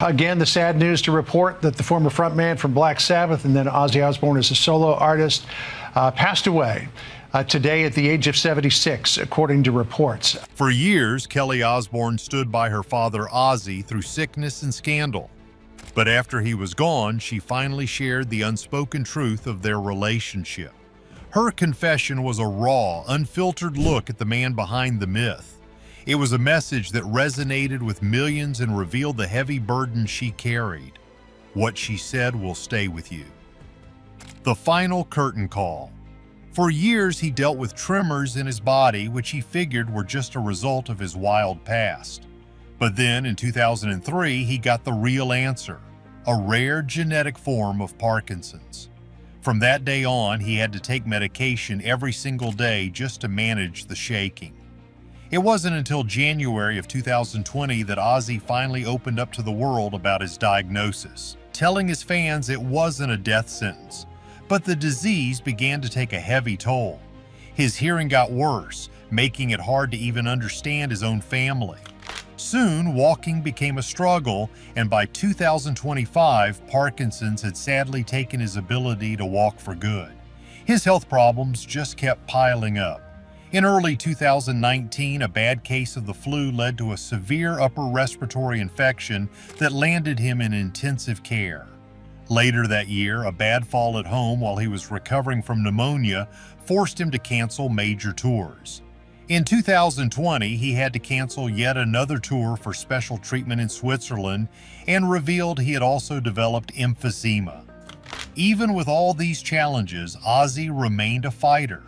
Again, the sad news to report that the former frontman from Black Sabbath and then Ozzy Osbourne as a solo artist passed away today at the age of 76, according to reports. For years, Kelly Osbourne stood by her father Ozzy through sickness and scandal. But after he was gone, she finally shared the unspoken truth of their relationship. Her confession was a raw, unfiltered look at the man behind the myth. It was a message that resonated with millions and revealed the heavy burden she carried. What she said will stay with you. The final curtain call. For years, he dealt with tremors in his body, which he figured were just a result of his wild past. But then, in 2003, he got the real answer, a rare genetic form of Parkinson's. From that day on, he had to take medication every single day just to manage the shaking. It wasn't until January of 2020 that Ozzy finally opened up to the world about his diagnosis, telling his fans it wasn't a death sentence. But the disease began to take a heavy toll. His hearing got worse, making it hard to even understand his own family. Soon, walking became a struggle, and by 2025, Parkinson's had sadly taken his ability to walk for good. His health problems just kept piling up. In early 2019, a bad case of the flu led to a severe upper respiratory infection that landed him in intensive care. Later that year, a bad fall at home while he was recovering from pneumonia forced him to cancel major tours. In 2020, he had to cancel yet another tour for special treatment in Switzerland and revealed he had also developed emphysema. Even with all these challenges, Ozzy remained a fighter.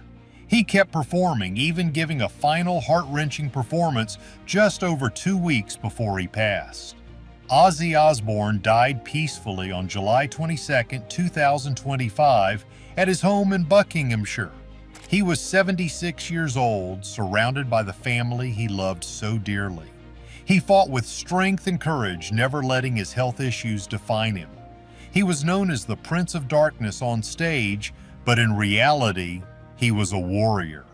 He kept performing, even giving a final heart-wrenching performance just over 2 weeks before he passed. Ozzy Osbourne died peacefully on July 22, 2025, at his home in Buckinghamshire. He was 76 years old, surrounded by the family he loved so dearly. He fought with strength and courage, never letting his health issues define him. He was known as the Prince of Darkness on stage, but in reality, he was a warrior.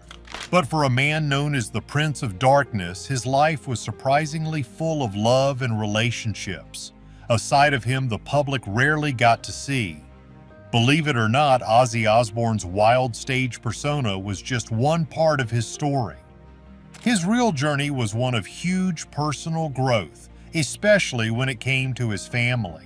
But for a man known as the Prince of Darkness, his life was surprisingly full of love and relationships, a side of him the public rarely got to see. Believe it or not, Ozzy Osbourne's wild stage persona was just one part of his story. His real journey was one of huge personal growth, especially when it came to his family.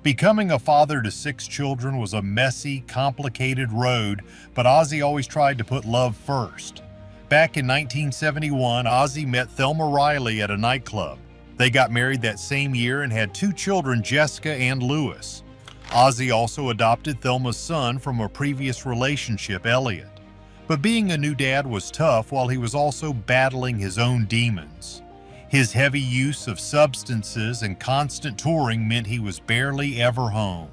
Becoming a father to 6 children was a messy, complicated road, but Ozzy always tried to put love first. Back in 1971, Ozzy met Thelma Riley at a nightclub. They got married that same year and had 2 children, Jessica and Lewis. Ozzy also adopted Thelma's son from a previous relationship, Elliot. But being a new dad was tough while he was also battling his own demons. His heavy use of substances and constant touring meant he was barely ever home.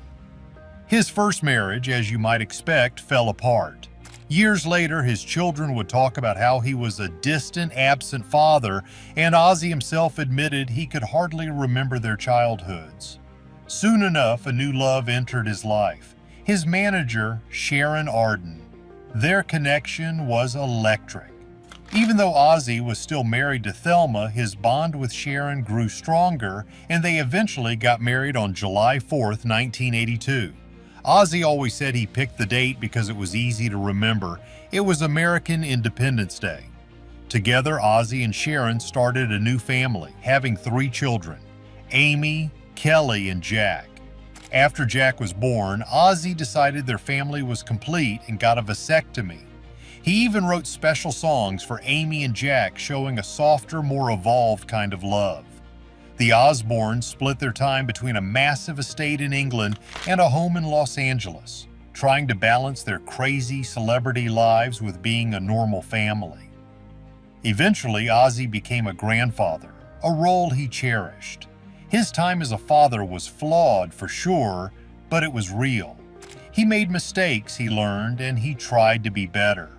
His first marriage, as you might expect, fell apart. Years later, his children would talk about how he was a distant, absent father, and Ozzy himself admitted he could hardly remember their childhoods. Soon enough, a new love entered his life, his manager, Sharon Arden. Their connection was electric. Even though Ozzy was still married to Thelma, his bond with Sharon grew stronger, and they eventually got married on July 4, 1982. Ozzy always said he picked the date because it was easy to remember. It was American Independence Day. Together, Ozzy and Sharon started a new family, having 3 children, Amy, Kelly, and Jack. After Jack was born, Ozzy decided their family was complete and got a vasectomy. He even wrote special songs for Amy and Jack, showing a softer, more evolved kind of love. The Osbournes split their time between a massive estate in England and a home in Los Angeles, trying to balance their crazy celebrity lives with being a normal family. Eventually, Ozzy became a grandfather, a role he cherished. His time as a father was flawed for sure, but it was real. He made mistakes, he learned, and he tried to be better.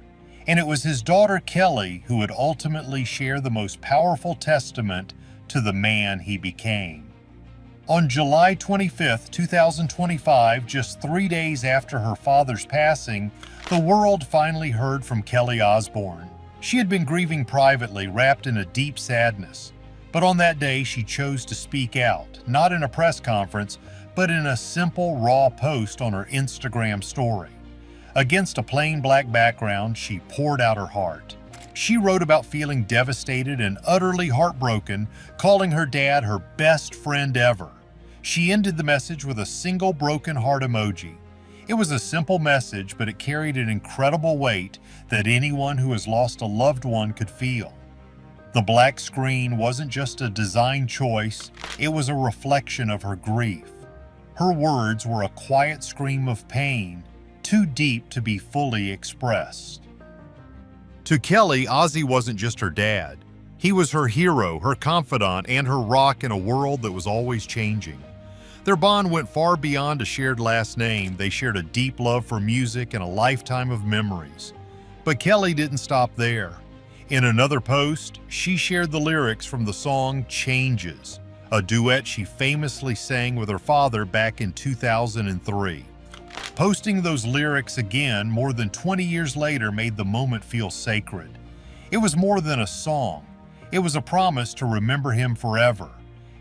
And it was his daughter Kelly who would ultimately share the most powerful testament to the man he became. On July 25, 2025, just 3 days after her father's passing, the world finally heard from Kelly Osbourne. She had been grieving privately, wrapped in a deep sadness. But on that day, she chose to speak out, not in a press conference, but in a simple, raw post on her Instagram story. Against a plain black background, she poured out her heart. She wrote about feeling devastated and utterly heartbroken, calling her dad her best friend ever. She ended the message with a single broken heart emoji. It was a simple message, but it carried an incredible weight that anyone who has lost a loved one could feel. The black screen wasn't just a design choice, it was a reflection of her grief. Her words were a quiet scream of pain, too deep to be fully expressed. To Kelly, Ozzy wasn't just her dad. He was her hero, her confidant, and her rock in a world that was always changing. Their bond went far beyond a shared last name. They shared a deep love for music and a lifetime of memories. But Kelly didn't stop there. In another post, she shared the lyrics from the song Changes, a duet she famously sang with her father back in 2003. Posting those lyrics again more than 20 years later made the moment feel sacred. It was more than a song. It was a promise to remember him forever.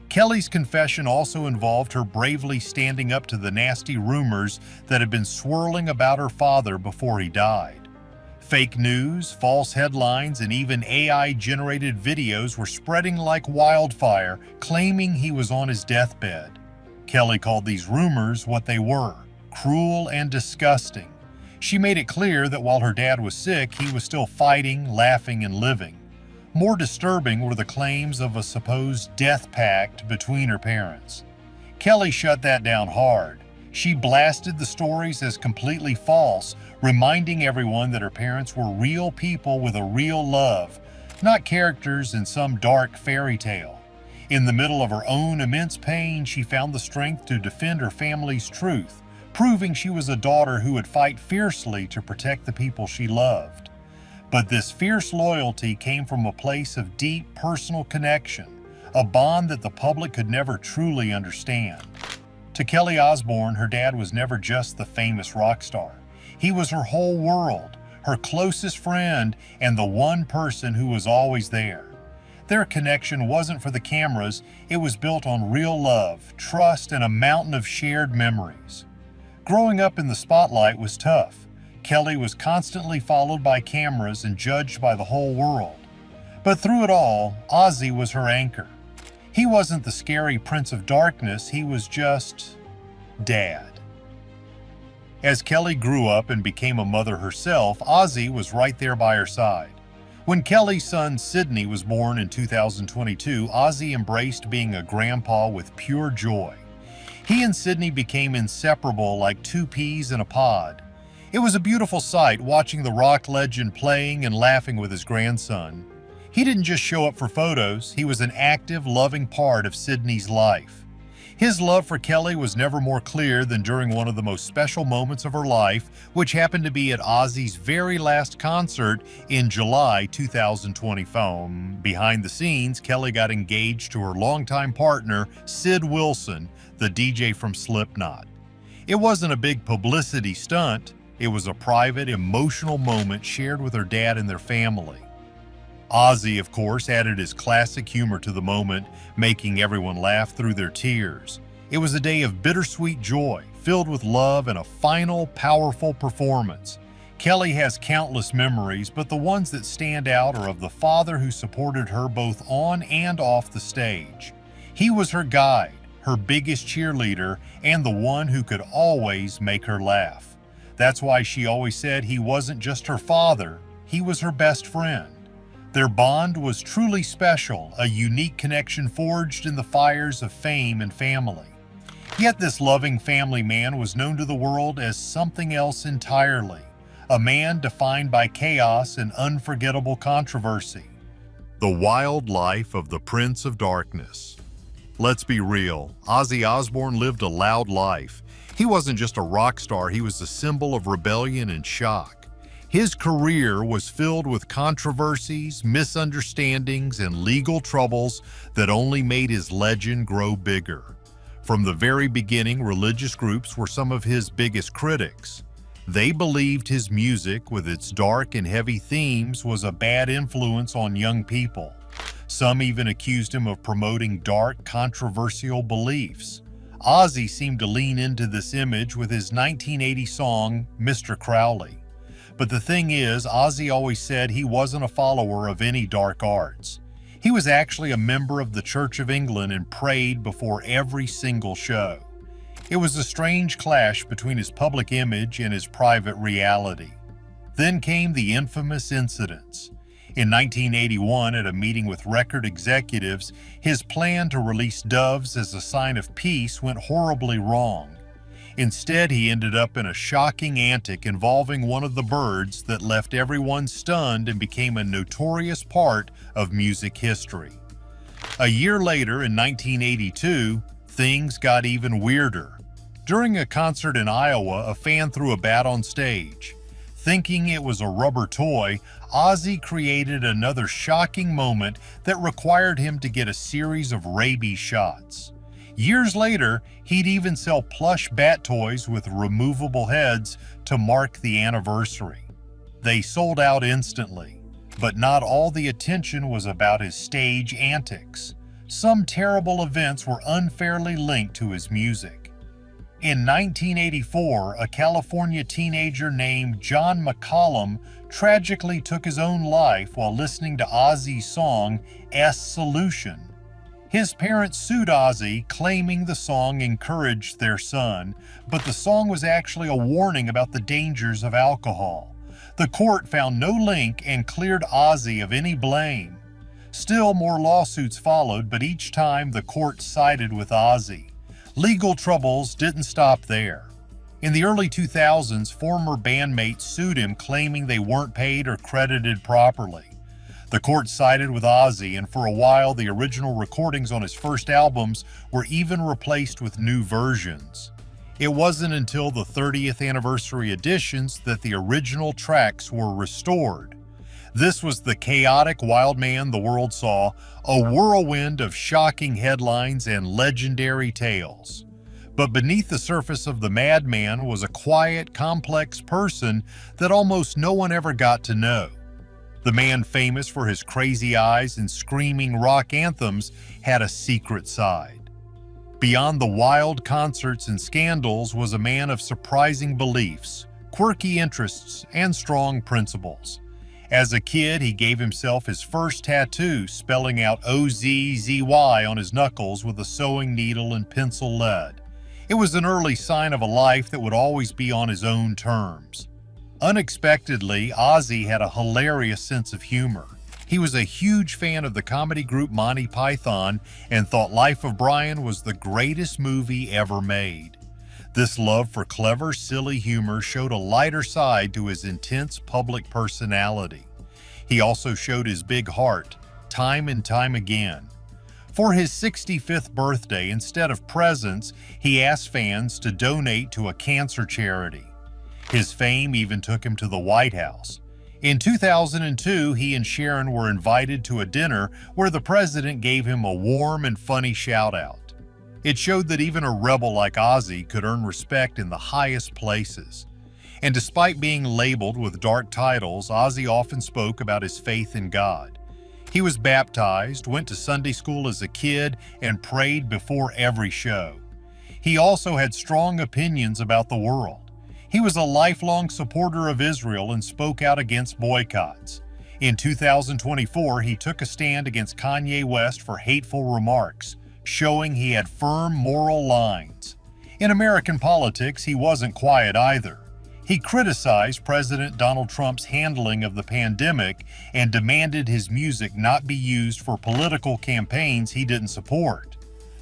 Kelly's confession also involved her bravely standing up to the nasty rumors that had been swirling about her father before he died. Fake news, false headlines, and even AI-generated videos were spreading like wildfire, claiming he was on his deathbed. Kelly called these rumors what they were: cruel and disgusting. She made it clear that while her dad was sick, he was still fighting, laughing, and living. More disturbing were the claims of a supposed death pact between her parents. Kelly shut that down hard. She blasted the stories as completely false, reminding everyone that her parents were real people with a real love, not characters in some dark fairy tale. In the middle of her own immense pain, she found the strength to defend her family's truth, proving she was a daughter who would fight fiercely to protect the people she loved. But this fierce loyalty came from a place of deep personal connection, a bond that the public could never truly understand. To Kelly Osbourne, her dad was never just the famous rock star. He was her whole world, her closest friend, and the one person who was always there. Their connection wasn't for the cameras, it was built on real love, trust, and a mountain of shared memories. Growing up in the spotlight was tough. Kelly was constantly followed by cameras and judged by the whole world. But through it all, Ozzy was her anchor. He wasn't the scary Prince of Darkness, he was just Dad. As Kelly grew up and became a mother herself, Ozzy was right there by her side. When Kelly's son Sydney was born in 2022, Ozzy embraced being a grandpa with pure joy. He and Sydney became inseparable like two peas in a pod. It was a beautiful sight watching the rock legend playing and laughing with his grandson. He didn't just show up for photos, he was an active, loving part of Sydney's life. His love for Kelly was never more clear than during one of the most special moments of her life, which happened to be at Ozzy's very last concert in July 2024. Behind the scenes, Kelly got engaged to her longtime partner, Sid Wilson, the DJ from Slipknot. It wasn't a big publicity stunt, it was a private, emotional moment shared with her dad and their family. Ozzy, of course, added his classic humor to the moment, making everyone laugh through their tears. It was a day of bittersweet joy, filled with love and a final, powerful performance. Kelly has countless memories, but the ones that stand out are of the father who supported her both on and off the stage. He was her guide, her biggest cheerleader, and the one who could always make her laugh. That's why she always said he wasn't just her father, he was her best friend. Their bond was truly special, a unique connection forged in the fires of fame and family. Yet this loving family man was known to the world as something else entirely, a man defined by chaos and unforgettable controversy. The wild life of the Prince of Darkness. Let's be real, Ozzy Osbourne lived a loud life. He wasn't just a rock star, he was a symbol of rebellion and shock. His career was filled with controversies, misunderstandings, and legal troubles that only made his legend grow bigger. From the very beginning, religious groups were some of his biggest critics. They believed his music, with its dark and heavy themes, was a bad influence on young people. Some even accused him of promoting dark, controversial beliefs. Ozzy seemed to lean into this image with his 1980 song, Mr. Crowley. But the thing is, Ozzy always said he wasn't a follower of any dark arts. He was actually a member of the Church of England and prayed before every single show. It was a strange clash between his public image and his private reality. Then came the infamous incidents. In 1981, at a meeting with record executives, his plan to release doves as a sign of peace went horribly wrong. Instead, he ended up in a shocking antic involving one of the birds that left everyone stunned and became a notorious part of music history. A year later, in 1982, things got even weirder. During a concert in Iowa, a fan threw a bat on stage. Thinking it was a rubber toy, Ozzy created another shocking moment that required him to get a series of rabies shots. Years later, he'd even sell plush bat toys with removable heads to mark the anniversary. They sold out instantly, but not all the attention was about his stage antics. Some terrible events were unfairly linked to his music. In 1984, a California teenager named John McCollum tragically took his own life while listening to Ozzy's song, S Solution. His parents sued Ozzy, claiming the song encouraged their son, but the song was actually a warning about the dangers of alcohol. The court found no link and cleared Ozzy of any blame. Still, more lawsuits followed, but each time the court sided with Ozzy. Legal troubles didn't stop there. In the early 2000s, former bandmates sued him, claiming they weren't paid or credited properly. The court sided with Ozzy, and for a while the original recordings on his first albums were even replaced with new versions. It wasn't until the 30th anniversary editions that the original tracks were restored. This was the chaotic wild man the world saw, a whirlwind of shocking headlines and legendary tales. But beneath the surface of the madman was a quiet, complex person that almost no one ever got to know. The man famous for his crazy eyes and screaming rock anthems had a secret side. Beyond the wild concerts and scandals was a man of surprising beliefs, quirky interests, and strong principles. As a kid, he gave himself his first tattoo, spelling out O-Z-Z-Y on his knuckles with a sewing needle and pencil lead. It was an early sign of a life that would always be on his own terms. Unexpectedly, Ozzy had a hilarious sense of humor. He was a huge fan of the comedy group Monty Python and thought Life of Brian was the greatest movie ever made. This love for clever, silly humor showed a lighter side to his intense public personality. He also showed his big heart, time and time again. For his 65th birthday, instead of presents, he asked fans to donate to a cancer charity. His fame even took him to the White House. In 2002, he and Sharon were invited to a dinner where the president gave him a warm and funny shout-out. It showed that even a rebel like Ozzy could earn respect in the highest places. And despite being labeled with dark titles, Ozzy often spoke about his faith in God. He was baptized, went to Sunday school as a kid, and prayed before every show. He also had strong opinions about the world. He was a lifelong supporter of Israel and spoke out against boycotts. In 2024, he took a stand against Kanye West for hateful remarks, showing he had firm moral lines. In American politics, he wasn't quiet either. He criticized President Donald Trump's handling of the pandemic and demanded his music not be used for political campaigns he didn't support.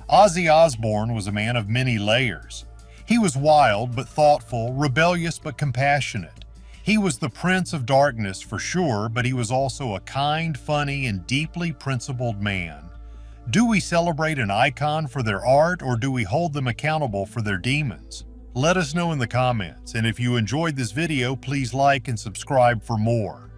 Ozzy Osbourne was a man of many layers. He was wild but thoughtful, rebellious but compassionate. He was the Prince of Darkness for sure, but he was also a kind, funny, and deeply principled man. Do we celebrate an icon for their art, or do we hold them accountable for their demons? Let us know in the comments, and if you enjoyed this video, please like and subscribe for more.